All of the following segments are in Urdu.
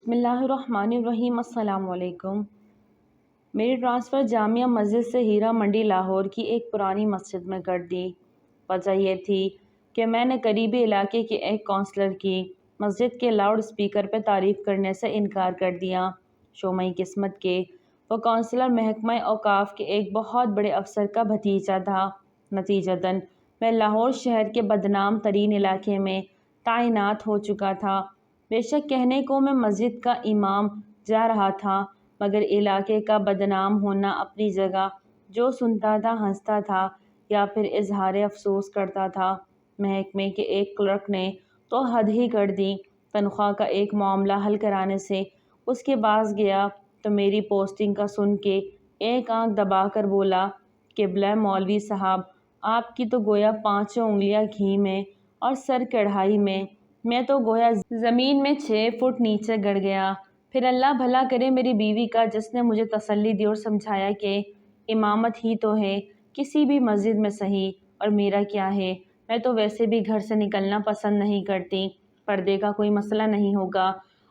بسم اللہ الرحمن الرحیم۔ السلام علیکم۔ میری ٹرانسفر جامعہ مسجد سے ہیرا منڈی لاہور کی ایک پرانی مسجد میں کر دی۔ وجہ یہ تھی کہ میں نے قریبی علاقے کے ایک کونسلر کی مسجد کے لاؤڈ اسپیکر پہ تعریف کرنے سے انکار کر دیا۔ شومئی قسمت کے وہ کونسلر محکمہ اوقاف کے ایک بہت بڑے افسر کا بھتیجا تھا۔ نتیجتاً میں لاہور شہر کے بدنام ترین علاقے میں تعینات ہو چکا تھا۔ بے شک کہنے کو میں مسجد کا امام جا رہا تھا، مگر علاقے کا بدنام ہونا اپنی جگہ۔ جو سنتا تھا ہنستا تھا یا پھر اظہار افسوس کرتا تھا۔ محکمے کے ایک کلرک نے تو حد ہی کر دی۔ تنخواہ کا ایک معاملہ حل کرانے سے اس کے پاس گیا تو میری پوسٹنگ کا سن کے ایک آنکھ دبا کر بولا، قبلہ مولوی صاحب، آپ کی تو گویا 5 انگلیاں گھی میں اور سر کڑھائی میں تو گویا زمین میں 6 فٹ نیچے گڑ گیا۔ پھر اللہ بھلا کرے میری بیوی کا، جس نے مجھے تسلی دی اور سمجھایا کہ امامت ہی تو ہے کسی بھی مسجد میں صحیح، اور میرا کیا ہے، میں تو ویسے بھی گھر سے نکلنا پسند نہیں کرتی، پردے کا کوئی مسئلہ نہیں ہوگا،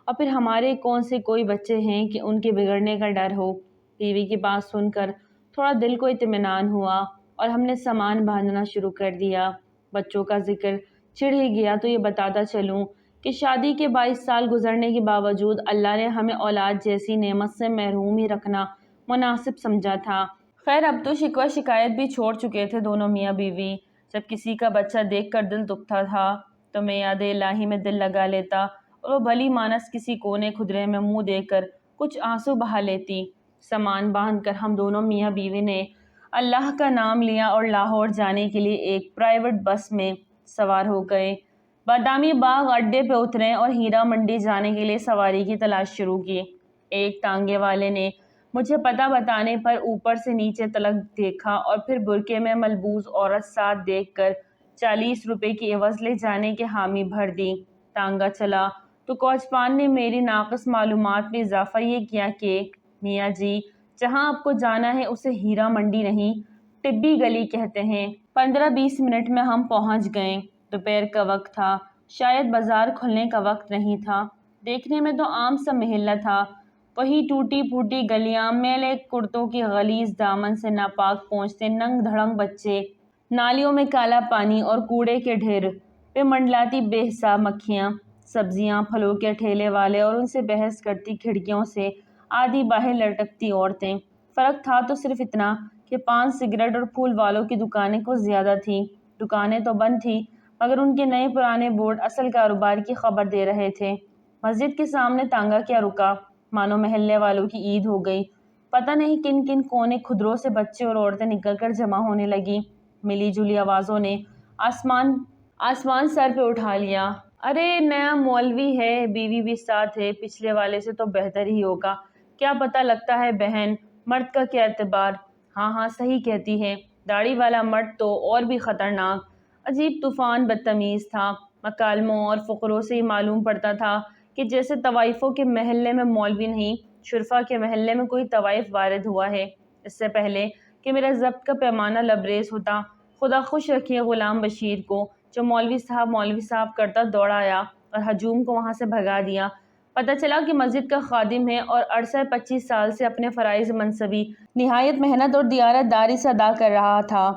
اور پھر ہمارے کون سے کوئی بچے ہیں کہ ان کے بگڑنے کا ڈر ہو۔ بیوی کی بات سن کر تھوڑا دل کو اطمینان ہوا اور ہم نے سامان باندھنا شروع کر دیا۔ بچوں کا ذکر چھڑ ہی گیا تو یہ بتاتا چلوں کہ شادی کے 22 سال گزرنے کے باوجود اللہ نے ہمیں اولاد جیسی نعمت سے محروم ہی رکھنا مناسب سمجھا تھا۔ خیر اب تو شکوہ شکایت بھی چھوڑ چکے تھے دونوں میاں بیوی۔ جب کسی کا بچہ دیکھ کر دل دکھتا تھا تو میں یاد الہی میں دل لگا لیتا اور وہ بھلی مانس کسی کونے کھدرے میں منہ دے کر کچھ آنسو بہا لیتی۔ سامان باندھ کر ہم دونوں میاں بیوی نے اللہ کا نام لیا اور لاہور جانے کے لیے ایک پرائیویٹ بس میں سوار ہو گئے۔ بادامی باغ اڈے پہ اترے اور ہیرا منڈی جانے کے لیے سواری کی تلاش شروع کی۔ ایک ٹانگے والے نے مجھے پتہ بتانے پر اوپر سے نیچے تلک دیکھا اور پھر برقعے میں ملبوس عورت ساتھ دیکھ کر 40 روپے کی عوض لے جانے کے حامی بھر دی۔ ٹانگا چلا تو کوچپان نے میری ناقص معلومات میں اضافہ یہ کیا کہ میاں جی، جہاں آپ کو جانا ہے اسے ہیرا منڈی نہیں ٹبی گلی کہتے ہیں۔ 15-20 منٹ میں ہم پہنچ گئے۔ دوپہر کا وقت تھا، شاید بازار کھلنے کا وقت نہیں تھا۔ دیکھنے میں تو عام سا محلہ تھا، وہی ٹوٹی پھوٹی گلیاں، میلے کرتوں کی غلیظ دامن سے ناپاک پہنچتے ننگ دھڑنگ بچے، نالیوں میں کالا پانی اور کوڑے کے ڈھیر پہ منڈلاتی بے حساب مکھیاں، سبزیاں پھلوں کے ٹھیلے والے اور ان سے بحث کرتی کھڑکیوں سے آدھی باہیں لٹکتی عورتیں۔ فرق تھا تو صرف اتنا کہ پان سگریٹ اور پھول والوں کی دکانیں کچھ زیادہ تھیں۔ دکانیں تو بند تھیں مگر ان کے نئے پرانے بورڈ اصل کاروبار کی خبر دے رہے تھے۔ مسجد کے سامنے تانگا کیا رکا، مانو محلے والوں کی عید ہو گئی۔ پتہ نہیں کن کن کونے کھدروں سے بچے اور عورتیں نکل کر جمع ہونے لگیں۔ ملی جلی آوازوں نے آسمان سر پہ اٹھا لیا۔ ارے نیا مولوی ہے، بیوی بھی ساتھ ہے، پچھلے والے سے تو بہتر ہی ہوگا، کیا پتہ لگتا ہے بہن، مرد کا کیا اعتبار۔ ہاں صحیح کہتی ہے، داڑھی والا مرد تو اور بھی خطرناک۔ عجیب طوفان بدتمیز تھا۔ مکالموں اور فقروں سے ہی معلوم پڑتا تھا کہ جیسے طوائفوں کے محلے میں مولوی نہیں، شرفا کے محلے میں کوئی طوائف وارد ہوا ہے۔ اس سے پہلے کہ میرا ضبط کا پیمانہ لبریز ہوتا، خدا خوش رکھے غلام بشیر کو، جو مولوی صاحب کرتا دوڑ آیا اور ہجوم کو وہاں سے بھگا دیا۔ پتہ چلا کہ مسجد کا خادم ہے اور عرصہ 25 سال سے اپنے فرائض منصبی نہایت محنت اور دیانت داری سے ادا کر رہا تھا۔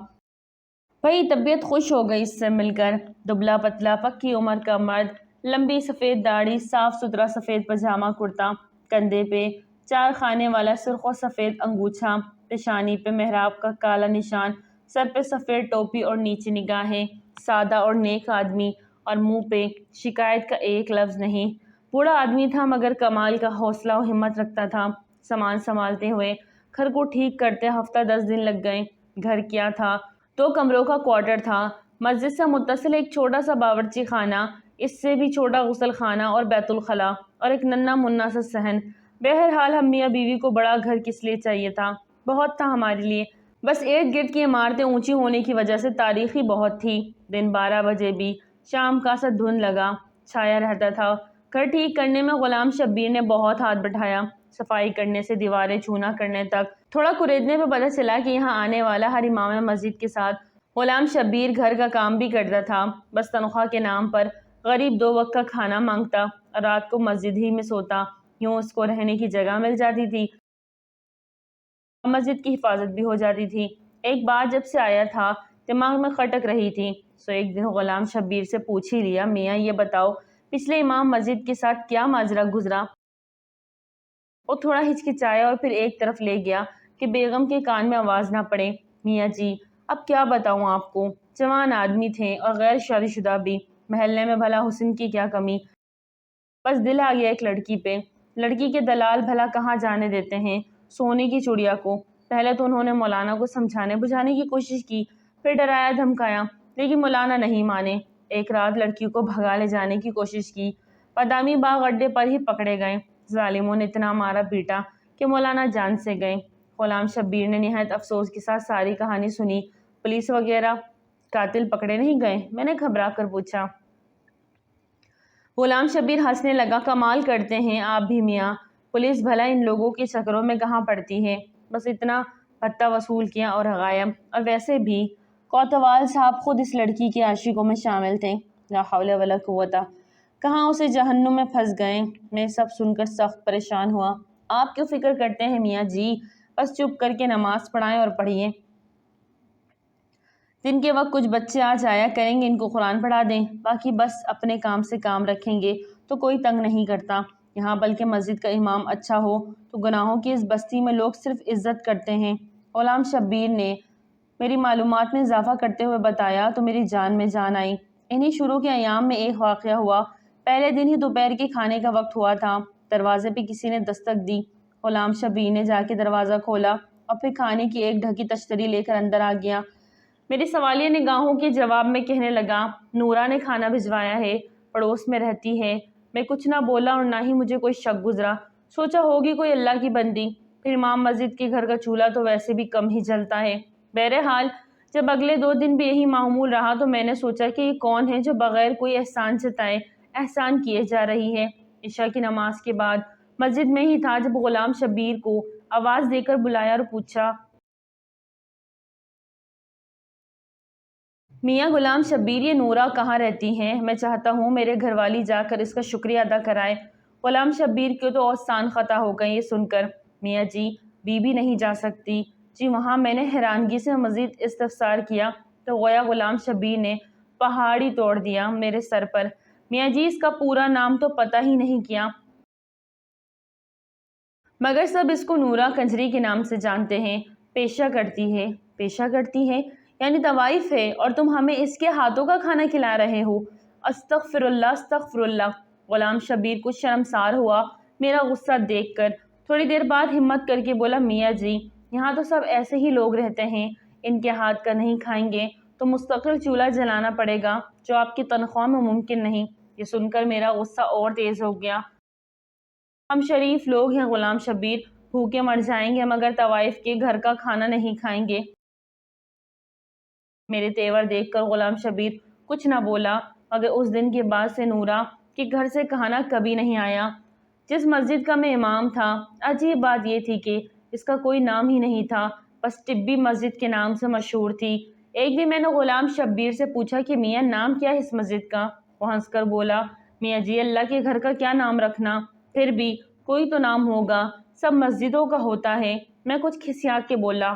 بھئی طبیعت خوش ہو گئی اس سے مل کر۔ دبلا پتلا پکی عمر کا مرد، لمبی سفید داڑھی، صاف ستھرا سفید پاجامہ کرتا، کندھے پہ 4 خانے والا سرخ و سفید انگوچھا، پیشانی پہ محراب کا کالا نشان، سر پہ سفید ٹوپی اور نیچے نگاہیں، سادہ اور نیک آدمی، اور منہ پہ شکایت کا ایک لفظ نہیں۔ بوڑھا آدمی تھا مگر کمال کا حوصلہ و ہمت رکھتا تھا۔ سامان سنبھالتے ہوئے گھر کو ٹھیک کرتے ہفتہ 10 دن لگ گئے۔ گھر کیا تھا، 2 کمروں کا کوارٹر تھا، مسجد سے متصل ایک چھوٹا سا باورچی خانہ، اس سے بھی چھوٹا غسل خانہ اور بیت الخلاء، اور ایک ننھا منا سا صحن۔ بہرحال ہم میاں بیوی کو بڑا گھر کس لیے چاہیے تھا، بہت تھا ہمارے لیے، بس ارد گرد کی عمارتیں اونچی ہونے کی وجہ سے تاریخی بہت تھی۔ دن 12 بجے بھی شام کا سا دھند لگا چھایا رہتا تھا۔ گھر ٹھیک کرنے میں غلام شبیر نے بہت ہاتھ بٹھایا، صفائی کرنے سے دیواریں چونا کرنے تک۔ تھوڑا کریدنے پہ پتہ چلا کہ یہاں آنے والا ہر امام مسجد کے ساتھ غلام شبیر گھر کا کام بھی کرتا تھا، بس تنخواہ کے نام پر غریب 2 وقت کا کھانا مانگتا اور رات کو مسجد ہی میں سوتا۔ یوں اس کو رہنے کی جگہ مل جاتی تھی، مسجد کی حفاظت بھی ہو جاتی تھی۔ ایک بات جب سے آیا تھا دماغ میں خٹک رہی تھی، سو ایک دن غلام شبیر سے پوچھ ہی لیا، میاں یہ بتاؤ پچھلے امام مسجد کے ساتھ کیا ماجرا گزرا؟ وہ تھوڑا ہچکچایا اور پھر ایک طرف لے گیا کہ بیگم کے کان میں آواز نہ پڑے۔ میاں جی اب کیا بتاؤں آپ کو، جوان آدمی تھے اور غیر شادی شدہ بھی، محلے میں بھلا حسن کی کیا کمی، بس دل آ گیا ایک لڑکی پہ۔ لڑکی کے دلال بھلا کہاں جانے دیتے ہیں سونے کی چڑیا کو۔ پہلے تو انہوں نے مولانا کو سمجھانے بجھانے کی کوشش کی، پھر ڈرایا دھمکایا، لیکن مولانا نہیں مانے۔ ایک رات لڑکی کو بھگا لے جانے کی کوشش کی، بادامی باغ اڈے پر ہی پکڑے گئے۔ ظالموں نے اتنا مارا پیٹا کہ مولانا جان سے گئے۔ غلام شبیر نے نہایت افسوس کے ساتھ ساری کہانی سنی۔ پولیس وغیرہ قاتل پکڑے نہیں گئے؟ میں نے گھبرا کر پوچھا۔ غلام شبیر ہنسنے لگا، کمال کرتے ہیں آپ بھی میاں، پولیس بھلا ان لوگوں کے چکروں میں کہاں پڑتی ہے، بس اتنا بھتہ وصول کیا اور غائب۔ اور ویسے بھی کوتوال صاحب خود اس لڑکی کے عاشقوں میں شامل تھے۔ لا حول ولا قوت، کہاں اسے جہنم میں پھنس گئے۔ میں سب سن کر سخت پریشان ہوا۔ آپ کیوں فکر کرتے ہیں میاں جی، بس چپ کر کے نماز پڑھائیں اور پڑھیے۔ دن کے وقت کچھ بچے آ جایا کریں گے، ان کو قرآن پڑھا دیں، باقی بس اپنے کام سے کام رکھیں گے تو کوئی تنگ نہیں کرتا یہاں، بلکہ مسجد کا امام اچھا ہو تو گناہوں کی اس بستی میں لوگ صرف عزت کرتے ہیں۔ غلام شبیر نے میری معلومات میں اضافہ کرتے ہوئے بتایا تو میری جان میں جان آئی۔ انہی شروع کے ایام میں ایک واقعہ ہوا۔ پہلے دن ہی دوپہر کے کھانے کا وقت ہوا تھا، دروازے پہ کسی نے دستک دی۔ غلام شبیر نے جا کے دروازہ کھولا اور پھر کھانے کی ایک ڈھکی تشتری لے کر اندر آ گیا۔ میری سوالیہ نگاہوں کے جواب میں کہنے لگا، نورا نے کھانا بھجوایا ہے، پڑوس میں رہتی ہے۔ میں کچھ نہ بولا اور نہ ہی مجھے کوئی شک گزرا، سوچا ہوگی کوئی اللہ کی بندی، پھر امام مسجد کے گھر کا چولہا تو ویسے بھی کم ہی جلتا ہے۔ بہرحال جب اگلے 2 دن بھی یہی معمول رہا تو میں نے سوچا کہ یہ کون ہے جو بغیر کوئی احسان جتائے احسان کیے جا رہی ہے۔ عشاء کی نماز کے بعد مسجد میں ہی تھا جب غلام شبیر کو آواز دے کر بلایا اور پوچھا، میاں غلام شبیر یہ نورا کہاں رہتی ہیں؟ میں چاہتا ہوں میرے گھر والی جا کر اس کا شکریہ ادا کرائے۔ غلام شبیر کو تو اوستان خطا ہو گئے یہ سن کر۔ میاں جی بی بی نہیں جا سکتی؟ جی وہاں میں نے حیرانگی سے مزید استفسار کیا تو گویا غلام شبیر نے پہاڑی توڑ دیا میرے سر پر۔ میاں جی اس کا پورا نام تو پتہ ہی نہیں کیا، مگر سب اس کو نورا کنجری کے نام سے جانتے ہیں۔ پیشہ کرتی ہے؟ پیشہ کرتی ہے یعنی طوائف ہے، اور تم ہمیں اس کے ہاتھوں کا کھانا کھلا رہے ہو؟ استغفر اللہ استغفر اللہ۔ غلام شبیر کچھ شرمسار ہوا میرا غصہ دیکھ کر، تھوڑی دیر بعد ہمت کر کے بولا، میاں جی یہاں تو سب ایسے ہی لوگ رہتے ہیں، ان کے ہاتھ کا نہیں کھائیں گے تو مستقل چولہا جلانا پڑے گا جو آپ کی تنخواہ میں ممکن نہیں۔ یہ سن کر میرا غصہ اور تیز ہو گیا۔ ہم شریف لوگ ہیں غلام شبیر، بھوکے مر جائیں گے مگر طوائف کے گھر کا کھانا نہیں کھائیں گے۔ میرے تیور دیکھ کر غلام شبیر کچھ نہ بولا، مگر اس دن کے بعد سے نورا کے گھر سے کھانا کبھی نہیں آیا۔ جس مسجد کا میں امام تھا، عجیب بات یہ تھی کہ اس کا کوئی نام ہی نہیں تھا، بس ٹبی مسجد کے نام سے مشہور تھی۔ ایک دن میں نے غلام شبیر سے پوچھا کہ میاں نام کیا ہے اس مسجد کا؟ وہ ہنس کر بولا، میاں جی اللہ کے گھر کا کیا نام رکھنا، پھر بھی کوئی تو نام ہوگا، سب مسجدوں کا ہوتا ہے۔ میں کچھ کھسیا کے بولا،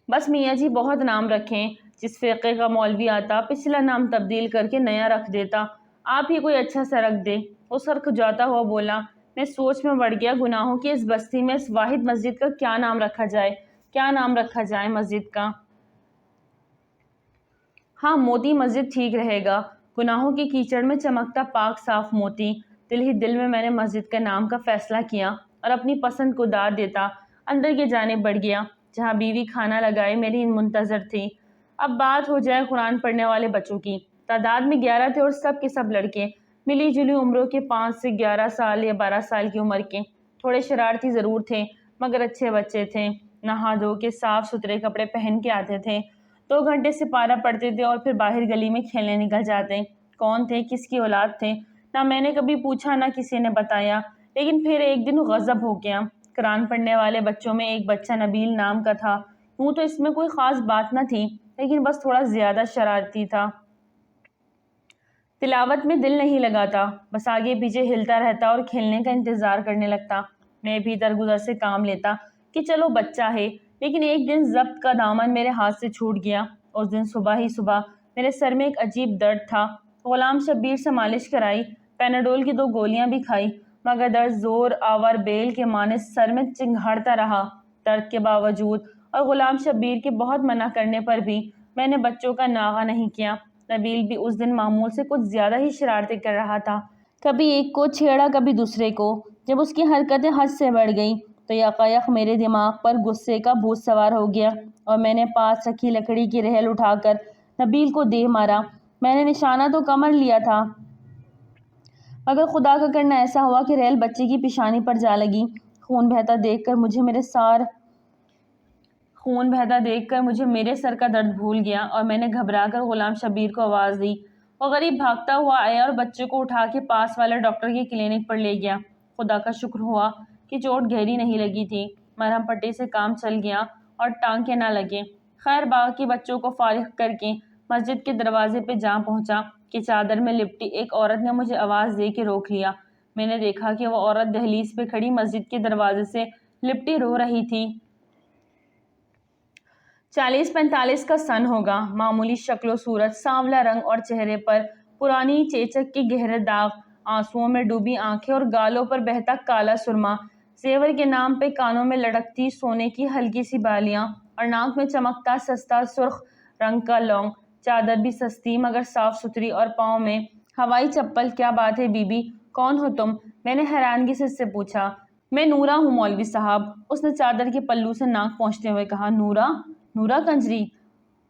بس میاں جی بہت نام رکھیں، جس فرقے کا مولوی آتا پچھلا نام تبدیل کر کے نیا رکھ دیتا، آپ ہی کوئی اچھا سا رکھ دیں۔ وہ سر کھجاتا ہوا بولا، میں سوچ میں پڑ گیا گناہوں کی اس بستی میں اس واحد مسجد کا کیا نام رکھا جائے، کیا نام رکھا جائے مسجد کا؟ ہاں موتی مسجد ٹھیک رہے گا، گناہوں کی کیچڑ میں چمکتا پاک صاف موتی۔ دل ہی دل میں نے مسجد کے نام کا فیصلہ کیا اور اپنی پسند کو داد دیتا اندر کی جانب بڑھ گیا، جہاں بیوی کھانا لگائے میری منتظر تھی۔ اب بات ہو جائے قرآن پڑھنے والے بچوں کی۔ تعداد میں 11 تھے اور سب کے سب لڑکے، ملی جلی عمروں کے 5 سے 11 سال یا 12 سال کی عمر کے۔ تھوڑے شرارتی ضرور تھے مگر اچھے بچے تھے، نہا دھو کے صاف ستھرے کپڑے پہن کے آتے تھے، 2 گھنٹے سپارہ پڑھتے تھے اور پھر باہر گلی میں کھیلنے نکل جاتے۔ کون تھے، کس کی اولاد تھے، نہ میں نے کبھی پوچھا نہ کسی نے بتایا، لیکن پھر ایک دن غضب ہو گیا۔ قرآن پڑھنے والے بچوں میں ایک بچہ نبیل نام کا تھا، یوں تو اس میں کوئی خاص بات نہ تھی لیکن بس تھوڑا زیادہ شرارتی تھا۔ تلاوت میں دل نہیں لگاتا، بس آگے پیچھے ہلتا رہتا اور کھیلنے کا انتظار کرنے لگتا۔ میں بھی درگزر سے کام لیتا کہ چلو بچہ ہے، لیکن ایک دن ضبط کا دامن میرے ہاتھ سے چھوٹ گیا۔ اس دن صبح ہی صبح میرے سر میں ایک عجیب درد تھا۔ غلام شبیر سے مالش کرائی، پیناڈول کی 2 گولیاں بھی کھائی، مگر درد زور آور بیل کے مانند سر میں چنگھاڑتا رہا۔ درد کے باوجود اور غلام شبیر کے بہت منع کرنے پر بھی میں نے بچوں کا ناغہ نہیں کیا۔ نبیل بھی اس دن معمول سے کچھ زیادہ ہی شرارتیں کر رہا تھا۔ کبھی ایک کو چھیڑا، کبھی دوسرے کو۔ جب اس کی حرکتیں حد سے بڑھ گئیں تو یکایک میرے دماغ پر غصے کا بھوت سوار ہو گیا اور میں نے پاس رکھی لکڑی کی ریل اٹھا کر نبیل کو دے مارا۔ میں نے نشانہ تو کمر لیا تھا، مگر خدا کا کرنا ایسا ہوا کہ ریل بچے کی پیشانی پر جا لگی۔ خون بہتا دیکھ کر مجھے میرے سر کا درد بھول گیا اور میں نے گھبرا کر غلام شبیر کو آواز دی۔ وہ غریب بھاگتا ہوا آیا اور بچے کو اٹھا کے پاس والے ڈاکٹر کے کلینک پر لے گیا۔ خدا کا شکر ہوا کہ چوٹ گہری نہیں لگی تھی۔ مرہم پٹی سے کام چل گیا اور ٹانکے نہ لگے۔ خیر باقی بچوں کو فارغ کر کے مسجد کے دروازے پہ جا پہنچا کہ چادر میں لپٹی ایک عورت نے مجھے آواز دے کے روک لیا۔ میں نے دیکھا کہ وہ عورت دہلیز پہ کھڑی مسجد کے دروازے سے لپٹی رو رہی تھی۔ 40-45 کا سن ہوگا، معمولی شکل و صورت، سانولا رنگ اور چہرے پر پرانی چیچک کے گہرے داغ، آنسوؤں میں ڈوبی آنکھیں اور گالوں پر بہتا کالا سرما، زیور کے نام پہ کانوں میں لٹکتی سونے کی ہلکی سی بالیاں اور ناک میں چمکتا سستا سرخ رنگ کا لونگ۔ چادر بھی سستی مگر صاف ستھری اور پاؤں میں ہوائی چپل۔ کیا بات ہے بی بی، کون ہو تم؟ میں نے حیرانگی سے اس سے پوچھا۔ میں نورا ہوں مولوی صاحب، اس نے چادر کے پلو سے ناک پوچھتے ہوئے کہا۔ نورا؟ نورا کنجری؟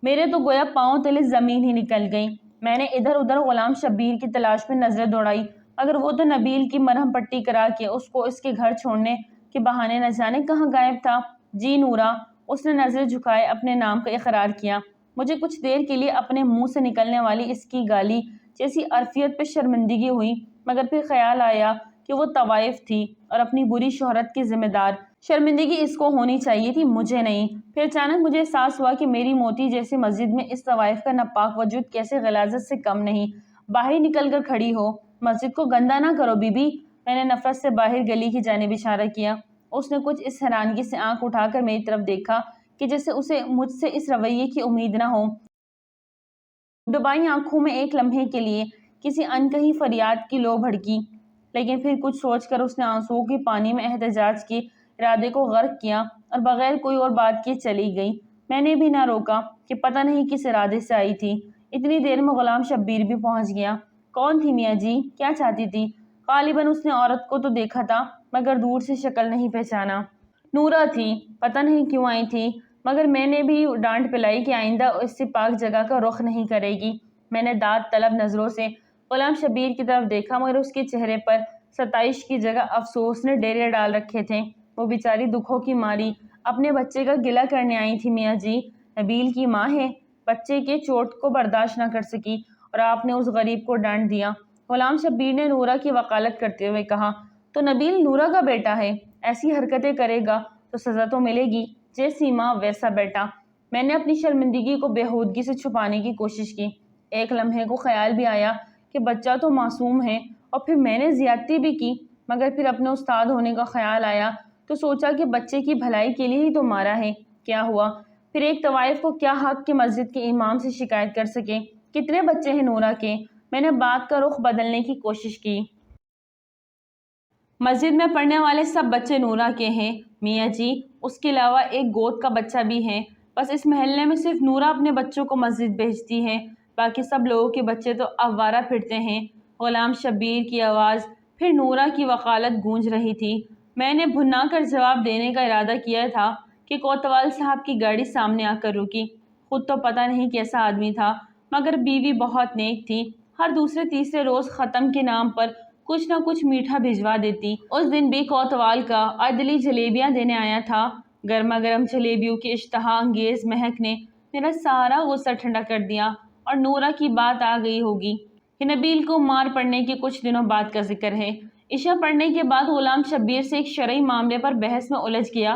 میرے تو گویا پاؤں تلے زمین ہی نکل گئی۔ میں نے ادھر ادھر غلام شبیر کی تلاش میں نظریں دوڑائی، مگر وہ تو نبیل کی مرہم پٹی کرا کے اس کو اس کے گھر چھوڑنے کے بہانے نہ جانے کہاں غائب تھا۔ جی نورا، اس نے نظریں جھکائے اپنے نام کا اقرار کیا۔ مجھے کچھ دیر کے لیے اپنے منہ سے نکلنے والی اس کی گالی جیسی عرفیت پہ شرمندگی ہوئی، مگر پھر خیال آیا کہ وہ طوائف تھی اور اپنی بری شہرت کی ذمہ دار۔ شرمندگی اس کو ہونی چاہیے تھی، مجھے نہیں۔ پھر اچانک مجھے احساس ہوا کہ میری موتی جیسی مسجد میں اس طوائف کا ناپاک وجود کیسے غلاظت سے کم نہیں۔ باہر نکل کر کھڑی ہو، مسجد کو گندا نہ کرو بی بی۔ میں نے نفرت سے باہر گلی کی جانب اشارہ کیا۔ اس نے کچھ اس حیرانگی سے آنکھ اٹھا کر میری طرف دیکھا کہ جیسے اسے مجھ سے اس رویے کی امید نہ ہو۔ ڈبائی آنکھوں میں ایک لمحے کے لیے کسی انکہی فریاد کی لو بھڑکی، لیکن پھر کچھ سوچ کر اس نے آنسوؤں کی پانی میں احتجاج کے ارادے کو غرق کیا اور بغیر کوئی اور بات کیے چلی گئی۔ میں نے بھی نہ روکا کہ پتہ نہیں کس ارادے سے آئی تھی۔ اتنی دیر میں غلام شبیر بھی پہنچ گیا۔ کون تھی میاں جی، کیا چاہتی تھی؟ غالباً اس نے عورت کو تو دیکھا تھا مگر دور سے شکل نہیں پہچانا۔ نورا تھی، پتہ نہیں کیوں آئی تھی، مگر میں نے بھی ڈانٹ پلائی کہ آئندہ اس سے پاک جگہ کا رخ نہیں کرے گی۔ میں نے داد طلب نظروں سے غلام شبیر کی طرف دیکھا، مگر اس کے چہرے پر ستائش کی جگہ افسوس نے ڈیرے ڈال رکھے تھے۔ وہ بیچاری دکھوں کی ماری اپنے بچے کا گلہ کرنے آئی تھی میاں جی، نبیل کی ماں ہے، بچے کے چوٹ کو برداشت نہ کر سکی اور آپ نے اس غریب کو ڈانٹ دیا۔ غلام شبیر نے نورا کی وکالت کرتے ہوئے کہا۔ تو نبیل نورا کا بیٹا ہے، ایسی حرکتیں کرے گا تو سزا تو ملے گی، جیسی ماں ویسا بیٹا۔ میں نے اپنی شرمندگی کو بےہودگی سے چھپانے کی کوشش کی۔ ایک لمحے کو خیال بھی آیا کہ بچہ تو معصوم ہے اور پھر میں نے زیادتی بھی کی، مگر پھر اپنے استاد ہونے کا خیال آیا تو سوچا کہ بچے کی بھلائی کے لیے ہی تو مارا ہے۔ کیا ہوا؟ پھر ایک طوائف کو کیا حق کہ مسجد کے امام سے شکایت کر سکے؟ کتنے بچے ہیں نورا کے؟ میں نے بات کا رخ بدلنے کی کوشش کی۔ مسجد میں پڑھنے والے سب بچے نورا کے ہیں میاں جی، اس کے علاوہ ایک گود کا بچہ بھی ہے۔ بس اس محلے میں صرف نورا اپنے بچوں کو مسجد بھیجتی ہے، باقی سب لوگوں کے بچے تو آوارہ پھرتے ہیں۔ غلام شبیر کی آواز پھر نورا کی وکالت گونج رہی تھی۔ میں نے بھنا کر جواب دینے کا ارادہ کیا تھا کہ کوتوال صاحب کی گاڑی سامنے آ کر رکی۔ خود تو پتہ نہیں کیسا آدمی تھا، مگر بیوی بہت نیک تھی، ہر دوسرے تیسرے روز ختم کے نام پر کچھ نہ کچھ میٹھا بھجوا دیتی۔ اس دن بھی کوتوال کا عدلی جلیبیاں دینے آیا تھا۔ گرما گرم جلیبیوں کی اشتہا انگیز مہک نے میرا سارا غصہ ٹھنڈا کر دیا۔ اور نورا کی بات آ گئی ہوگی کہ نبیل کو مار پڑنے کے کچھ دنوں بعد کا ذکر ہے۔ عشاء پڑھنے کے بعد غلام شبیر سے ایک شرعی معاملے پر بحث میں الجھ گیا۔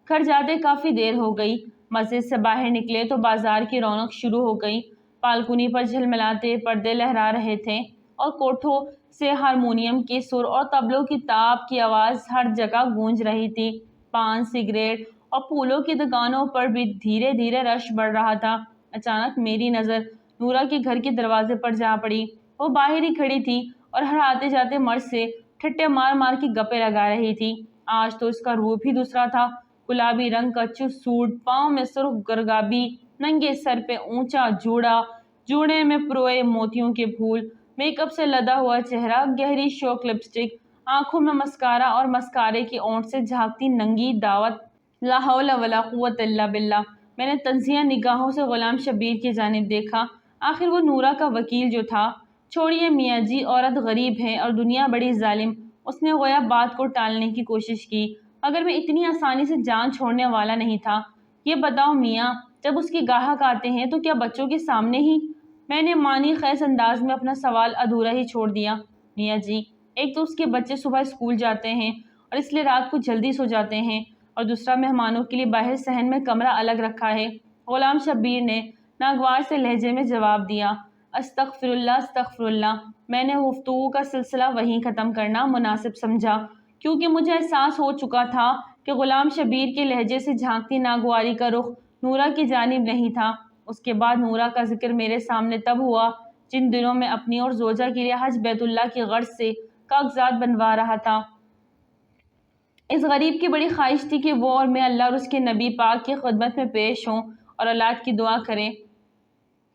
گھر جاتے کافی دیر ہو گئی۔ مسجد سے باہر نکلے تو بازار کی رونق شروع ہو گئی۔ بالکنی پر جھلملاتے پردے لہرا رہے تھے۔ اور کوٹھوں سے ہارمونیم کے سر اور طبلوں کی تاپ کی آواز ہر جگہ گونج رہی تھی۔ پان، سگریٹ اور پھولوں کی دکانوں پر بھی دھیرے دھیرے رش بڑھ رہا تھا۔ اچانک میری نظر نورا کے گھر کے دروازے پر جا پڑی۔ وہ باہر ہی کھڑی تھی اور ہر آتے جاتے مرد سے ٹھٹے مار مار کے گپے لگا رہی تھی۔ آج تو اس کا روپ ہی دوسرا تھا۔ گلابی رنگ کا چست سوٹ، پاؤں میں سرخ گرگابی، ننگے سر پہ اونچا جوڑا، جوڑے میں پروئے موتیوں کے پھول، میک اپ سے لدا ہوا چہرہ، گہری شوک لپسٹک، آنکھوں میں مسکارا اور مسکارے کی اونٹ سے جھانکتی ننگی دعوت۔ لا حول ولا قوت الا باللہ۔ میں نے تنزیہ نگاہوں سے غلام شبیر کی جانب دیکھا۔ آخر وہ نورا کا وکیل جو تھا۔ چھوڑیے میاں جی، عورت غریب ہے اور دنیا بڑی ظالم۔ اس نے گویا بات کو ٹالنے کی کوشش کی، مگر میں اتنی آسانی سے جان چھوڑنے والا نہیں تھا۔ یہ بتاؤ میاں، جب اس کے گاہک آتے ہیں تو کیا بچوں کے سامنے ہی؟ میں نے معنی خیز انداز میں اپنا سوال ادھورا ہی چھوڑ دیا۔ میاں جی، ایک تو اس کے بچے صبح اسکول جاتے ہیں اور اس لیے رات کو جلدی سو جاتے ہیں، اور دوسرا مہمانوں کے لیے باہر صحن میں کمرہ الگ رکھا ہے۔ غلام شبیر نے ناگوار سے لہجے میں جواب دیا۔ استغفر اللہ، استغفر اللہ۔ میں نے گفتگو کا سلسلہ وہیں ختم کرنا مناسب سمجھا، کیونکہ مجھے احساس ہو چکا تھا کہ غلام شبیر کے لہجے سے جھانکتی ناگواری کا رخ نورا کی جانب نہیں تھا۔ اس کے بعد نورا کا ذکر میرے سامنے تب ہوا جن دنوں میں اپنی اور زوجہ کے لیے حج بیت اللہ کی غرض سے کاغذات بنوا رہا تھا۔ اس غریب کی بڑی خواہش تھی کہ وہ اور میں اللہ اور اس کے نبی پاک کی خدمت میں پیش ہوں اور اولاد کی دعا کریں۔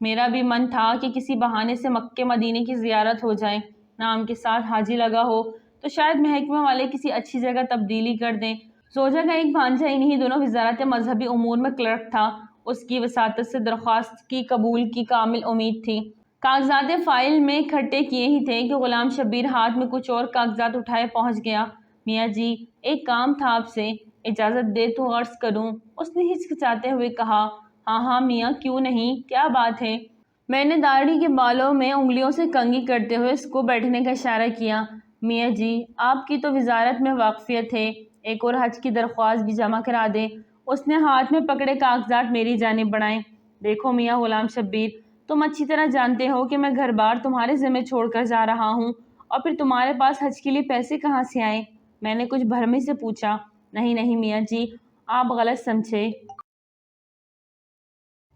میرا بھی من تھا کہ کسی بہانے سے مکے مدینے کی زیارت ہو جائے، نام کے ساتھ حاجی لگا ہو تو شاید محکمے والے کسی اچھی جگہ تبدیلی کر دیں۔ زوجہ کا ایک بھانجا انہی دنوں وزارت مذہبی امور میں کلرک تھا۔ اس کی وساطت سے درخواست کی قبول کی کامل امید تھی۔ کاغذات فائل میں اکٹھے کیے ہی تھے کہ غلام شبیر ہاتھ میں کچھ اور کاغذات اٹھائے پہنچ گیا۔ میاں جی، ایک کام تھا آپ سے، اجازت دے تو عرض کروں؟ اس نے ہچکچاتے ہوئے کہا۔ ہاں ہاں میاں، کیوں نہیں، کیا بات ہے؟ میں نے داڑھی کے بالوں میں انگلیوں سے کنگھی کرتے ہوئے اس کو بیٹھنے کا اشارہ کیا۔ میاں جی، آپ کی تو وزارت میں واقفیت ہے، ایک اور حج کی درخواست بھی جمع کرا دیں۔ اس نے ہاتھ میں پکڑے کاغذات میری جانب بڑھائے۔ دیکھو میاں غلام شبیر، تم اچھی طرح جانتے ہو کہ میں گھر بار تمہارے ذمہ چھوڑ کر جا رہا ہوں، اور پھر تمہارے پاس حج کے لیے پیسے کہاں سے آئیں؟ میں نے کچھ بھرمی سے پوچھا۔ نہیں نہیں میاں جی، آپ غلط سمجھے،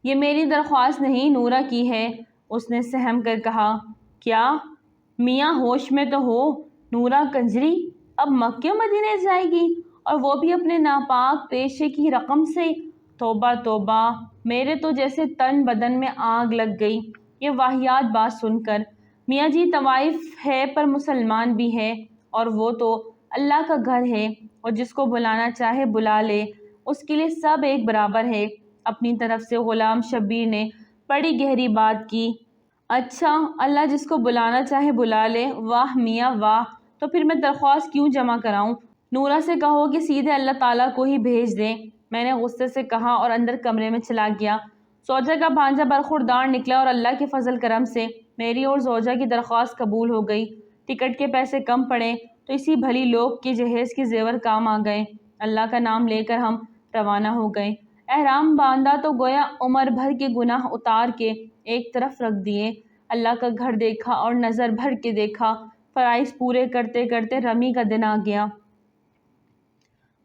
یہ میری درخواست نہیں، نورا کی ہے، اس نے سہم کر کہا۔ کیا؟ میاں ہوش میں تو ہو؟ نورا کنجری اب مکہ مدینے جائے گی، اور وہ بھی اپنے ناپاک پیشے کی رقم سے؟ توبہ توبہ، میرے تو جیسے تن بدن میں آگ لگ گئی یہ واہیات بات سن کر۔ میاں جی، طوائف ہے پر مسلمان بھی ہے، اور وہ تو اللہ کا گھر ہے، اور جس کو بلانا چاہے بلا لے، اس کے لیے سب ایک برابر ہے۔ اپنی طرف سے غلام شبیر نے بڑی گہری بات کی۔ اچھا، اللہ جس کو بلانا چاہے بلا لے، واہ میاں واہ، تو پھر میں درخواست کیوں جمع کراؤں؟ نورا سے کہو کہ سیدھے اللہ تعالیٰ کو ہی بھیج دیں، میں نے غصے سے کہا اور اندر کمرے میں چلا گیا۔ زوجہ کا بھانجا برخوردار نکلا اور اللہ کے فضل کرم سے میری اور زوجہ کی درخواست قبول ہو گئی۔ ٹکٹ کے پیسے کم پڑے تو اسی بھلی لوگ کے جہیز کے زیور کام آ گئے۔ اللہ کا نام لے کر ہم روانہ ہو گئے۔ احرام باندھا تو گویا عمر بھر کے گناہ اتار کے ایک طرف رکھ دیے۔ اللہ کا گھر دیکھا اور نظر بھر کے دیکھا۔ فرائض پورے کرتے کرتے رمی کا دن آ گیا۔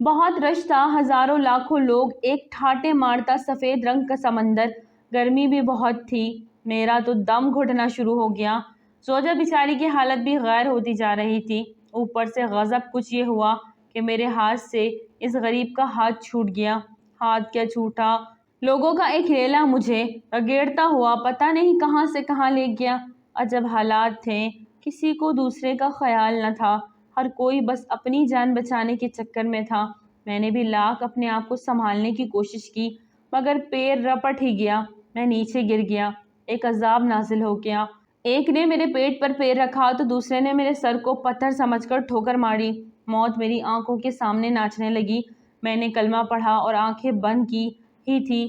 بہت رش تھا، ہزاروں لاکھوں لوگ، ایک ٹھاٹے مارتا سفید رنگ کا سمندر، گرمی بھی بہت تھی۔ میرا تو دم گھٹنا شروع ہو گیا۔ زوجہ بیچاری کی حالت بھی غیر ہوتی جا رہی تھی۔ اوپر سے غضب کچھ یہ ہوا کہ میرے ہاتھ سے اس غریب کا ہاتھ چھوٹ گیا۔ ہاتھ کیا چھوٹا، لوگوں کا ایک ریلا مجھے رگیڑتا ہوا پتہ نہیں کہاں سے کہاں لے گیا۔ عجب حالات تھے، کسی کو دوسرے کا خیال نہ تھا، ہر کوئی بس اپنی جان بچانے کے چکر میں تھا۔ میں نے بھی لاکھ اپنے آپ کو سنبھالنے کی کوشش کی، مگر پیر رپٹ ہی گیا، میں نیچے گر گیا۔ ایک عذاب نازل ہو گیا۔ ایک نے میرے پیٹ پر پیر رکھا تو دوسرے نے میرے سر کو پتھر سمجھ کر ٹھوکر ماری۔ موت میری آنکھوں کے سامنے ناچنے لگی۔ میں نے کلمہ پڑھا اور آنکھیں بند کی ہی تھی،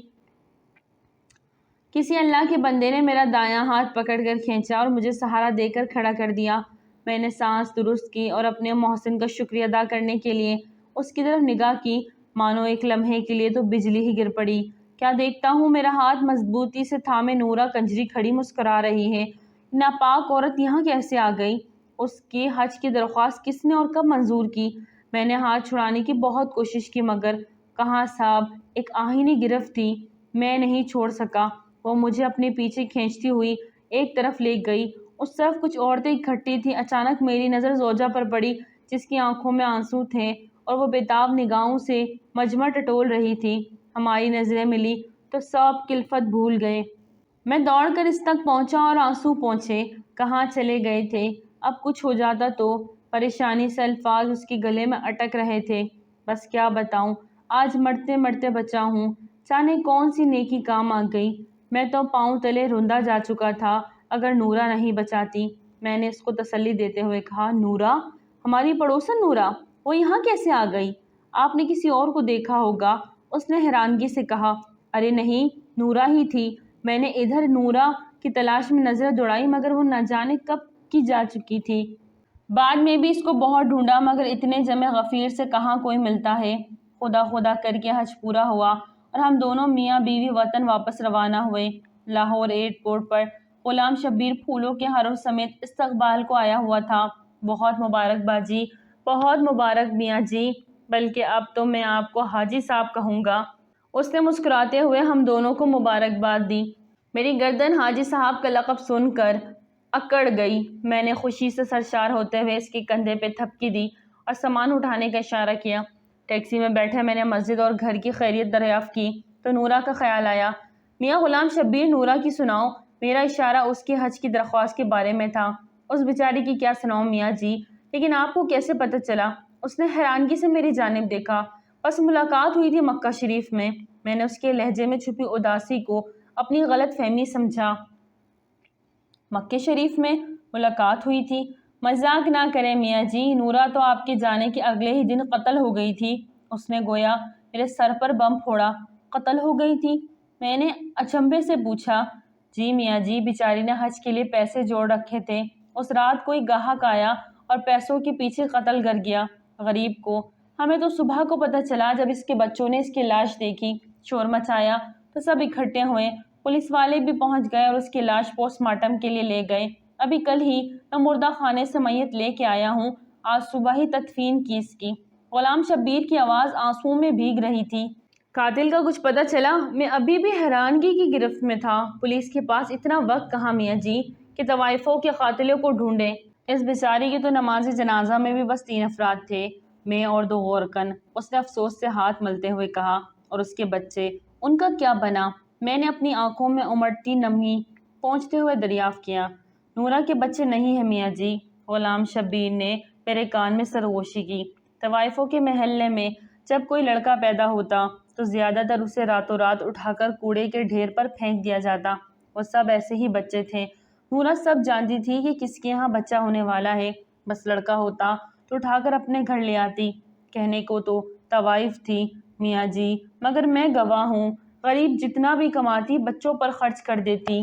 کسی اللہ کے بندے نے میرا دایاں ہاتھ پکڑ کر کھینچا اور مجھے سہارا دے کر کھڑا کر دیا۔ میں نے سانس درست کی اور اپنے محسن کا شکریہ ادا کرنے کے لیے اس کی طرف نگاہ کی، مانو ایک لمحے کے لیے تو بجلی ہی گر پڑی۔ کیا دیکھتا ہوں، میرا ہاتھ مضبوطی سے تھامے نورا کنجری کھڑی مسکرا رہی ہے۔ ناپاک عورت یہاں کیسے آ گئی؟ اس کی حج کی درخواست کس نے اور کب منظور کی؟ میں نے ہاتھ چھڑانے کی بہت کوشش کی مگر کہاں صاحب ایک آہنی گرفت تھی، میں نہیں چھوڑ سکا۔ وہ مجھے اپنے پیچھے کھینچتی ہوئی ایک طرف لے گئی۔ اس طرف کچھ عورتیں اکٹھی تھیں۔ اچانک میری نظر زوجہ پر پڑی جس کی آنکھوں میں آنسو تھے اور وہ بےتاب نگاہوں سے مجمع ٹٹول رہی تھی۔ ہماری نظریں ملی تو سب کلفت بھول گئے۔ میں دوڑ کر اس تک پہنچا اور آنسو پوچھے کہاں چلے گئے تھے؟ اب کچھ ہو جاتا تو۔ پریشانی سے الفاظ اس کے گلے میں اٹک رہے تھے۔ بس کیا بتاؤں، آج مرتے مرتے بچا ہوں۔ جانے کون سی نیکی کام آ گئی۔ میں تو پاؤں تلے روندا جا چکا تھا اگر نورا نہیں بچاتی۔ میں نے اس کو تسلی دیتے ہوئے کہا، نورا؟ ہماری پڑوسن نورا؟ وہ یہاں کیسے آ گئی؟ آپ نے کسی اور کو دیکھا ہوگا، اس نے حیرانگی سے کہا۔ ارے نہیں، نورا ہی تھی۔ میں نے ادھر نورا کی تلاش میں نظریں دوڑائی مگر وہ نہ جانے کب کی جا چکی تھی۔ بعد میں بھی اس کو بہت ڈھونڈا مگر اتنے جمع غفیر سے کہاں کوئی ملتا ہے۔ خدا خدا کر کے حج پورا ہوا اور ہم دونوں میاں بیوی وطن واپس روانہ ہوئے۔ لاہور ایئرپورٹ پر غلام شبیر پھولوں کے ہاروں سمیت استقبال کو آیا ہوا تھا۔ بہت مبارک باجی، بہت مبارک میاں جی، بلکہ اب تو میں آپ کو حاجی صاحب کہوں گا۔ اس نے مسکراتے ہوئے ہم دونوں کو مبارکباد دی۔ میری گردن حاجی صاحب کا لقب سن کر اکڑ گئی۔ میں نے خوشی سے سرشار ہوتے ہوئے اس کے کندھے پہ تھپکی دی اور سامان اٹھانے کا اشارہ کیا۔ ٹیکسی میں بیٹھے میں نے مسجد اور گھر کی خیریت دریافت کی تو نورا کا خیال آیا۔ میاں غلام شبیر، نورا کی سناؤ۔ میرا اشارہ اس کی حج کی درخواست کے بارے میں تھا۔ اس بیچاری کی کیا سناؤں میاں جی، لیکن آپ کو کیسے پتہ چلا؟ اس نے حیرانگی سے میری جانب دیکھا۔ بس ملاقات ہوئی تھی مکہ شریف میں۔ میں نے اس کے لہجے میں چھپی اداسی کو اپنی غلط فہمی سمجھا۔ مکہ شریف میں ملاقات ہوئی تھی؟ مذاق نہ کریں میاں جی، نورا تو آپ کے جانے کے اگلے ہی دن قتل ہو گئی تھی۔ اس نے گویا میرے سر پر بم پھوڑا۔ قتل ہو گئی تھی؟ میں نے اچنبھے سے پوچھا۔ جی میاں جی، بیچاری نے حج کے لیے پیسے جوڑ رکھے تھے۔ اس رات کوئی گاہک آیا اور پیسوں کے پیچھے قتل کر گیا۔ غریب کو۔ ہمیں تو صبح کو پتہ چلا جب اس کے بچوں نے اس کی لاش دیکھی۔ شور مچایا تو سب اکٹھے ہوئے۔ پولیس والے بھی پہنچ گئے اور اس کی لاش پوسٹ مارٹم کے لیے لے گئے۔ ابھی کل ہی میں مردہ خانے سے میت لے کے آیا ہوں۔ آج صبح ہی تدفین کی اس کی۔ غلام شبیر کی آواز آنسوؤں میں بھیگ رہی تھی۔ قاتل کا کچھ پتہ چلا؟ میں ابھی بھی حیرانگی کی گرفت میں تھا۔ پولیس کے پاس اتنا وقت کہاں میاں جی کہ طوائفوں کے قاتلوں کو ڈھونڈے۔ اس بیچاری کی تو نماز جنازہ میں بھی بس 3 افراد تھے، میں اور 2 غورکن۔ اس نے افسوس سے ہاتھ ملتے ہوئے کہا۔ اور اس کے بچے، ان کا کیا بنا؟ میں نے اپنی آنکھوں میں امڑتی نمی پونچھتے ہوئے دریافت کیا۔ نورا کے بچے نہیں ہیں میاں جی، غلام شبیر نے میرے کان میں سرگوشی کی۔ طوائفوں کے محلے میں جب کوئی لڑکا پیدا ہوتا تو زیادہ تر اسے راتوں رات اٹھا کر کوڑے کے ڈھیر پر پھینک دیا جاتا۔ وہ سب ایسے ہی بچے تھے۔ نورا سب جانتی تھی کہ کس کے یہاں بچہ ہونے والا ہے۔ بس لڑکا ہوتا تو اٹھا کر اپنے گھر لے آتی۔ کہنے کو تو طوائف تھی میاں جی، مگر میں گواہ ہوں، غریب جتنا بھی کماتی بچوں پر خرچ کر دیتی۔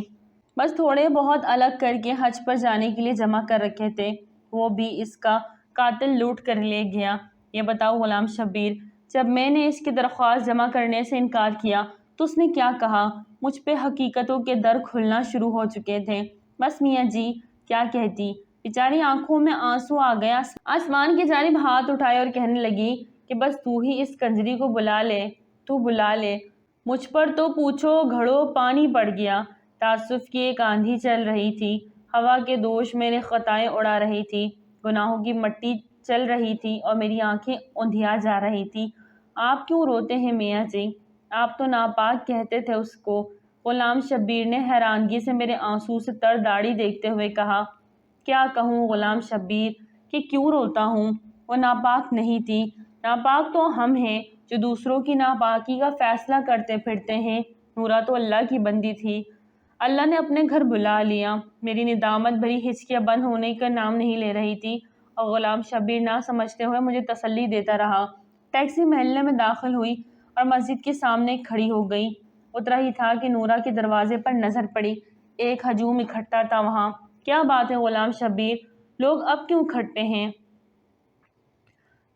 بس تھوڑے بہت الگ کر کے حج پر جانے کے لیے جمع کر رکھے تھے، وہ بھی اس کا قاتل لوٹ کر لے گیا۔ یہ بتاؤ غلام شبیر، جب میں نے اس کی درخواست جمع کرنے سے انکار کیا تو اس نے کیا کہا؟ مجھ پہ حقیقتوں کے در کھلنا شروع ہو چکے تھے۔ بس میاں جی، کیا کہتی؟ بیچاری آنکھوں میں آنسو آ گیا، آسمان کی جانب ہاتھ اٹھائے اور کہنے لگی کہ بس تو ہی اس کنجری کو بلا لے، تو بلا لے۔ مجھ پر تو پوچھو گھڑوں پانی پڑ گیا۔ تعصب کی ایک آندھی چل رہی تھی۔ ہوا کے دوش میرے خطائیں اڑا رہی تھی، گناہوں کی مٹی چل رہی تھی اور میری آنکھیں اوندھیا جا رہی تھی۔ آپ کیوں روتے ہیں میاں جی؟ آپ تو ناپاک کہتے تھے اس کو۔ غلام شبیر نے حیرانگی سے میرے آنسو سے تر داڑھی دیکھتے ہوئے کہا۔ کیا کہوں غلام شبیر کہ کیوں روتا ہوں؟ وہ ناپاک نہیں تھی، ناپاک تو ہم ہیں جو دوسروں کی ناپاکی کا فیصلہ کرتے پھرتے ہیں۔ نورا تو اللہ کی بندی تھی، اللہ نے اپنے گھر بلا لیا۔ میری ندامت بھری ہچکیاں بند ہونے کا نام نہیں لے رہی تھی اور غلام شبیر نہ سمجھتے ہوئے مجھے تسلی دیتا رہا۔ ٹیکسی محلے میں داخل ہوئی اور مسجد کے سامنے کھڑی ہو گئی۔ اترا ہی تھا کہ نورا کے دروازے پر نظر پڑی۔ ایک ہجوم اکٹھا تھا وہاں۔ کیا بات ہے غلام شبیر، لوگ اب کیوں اکٹھے ہیں؟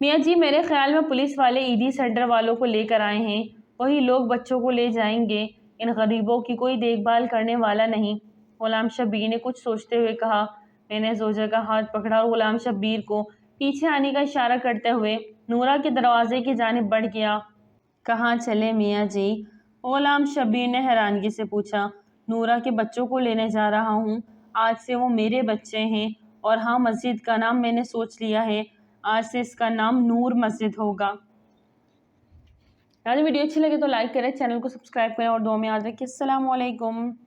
میاں جی، میرے خیال میں پولیس والے عیدی سینٹر والوں کو لے کر آئے ہیں، وہی لوگ بچوں کو لے جائیں گے، ان غریبوں کی کوئی دیکھ بھال کرنے والا نہیں۔ غلام شبیر نے کچھ سوچتے ہوئے کہا۔ میں نے زوجہ کا ہاتھ پکڑا اور غلام شبیر کو پیچھے آنے کا اشارہ کرتے ہوئے نورہ کے دروازے کی جانب بڑھ گیا۔ کہاں چلے میاں جی؟ غلام شبیر نے حیرانگی سے پوچھا۔ نورہ کے بچوں کو لینے جا رہا ہوں۔ آج سے وہ میرے بچے ہیں، اور ہاں، مسجد کا نام میں نے سوچ لیا ہے، آج سے اس کا نام نور مسجد ہوگا۔ اگر ویڈیو اچھی لگے تو لائک کریں، چینل کو سبسکرائب کریں اور دعا میں یاد رکھیں۔ السلام علیکم۔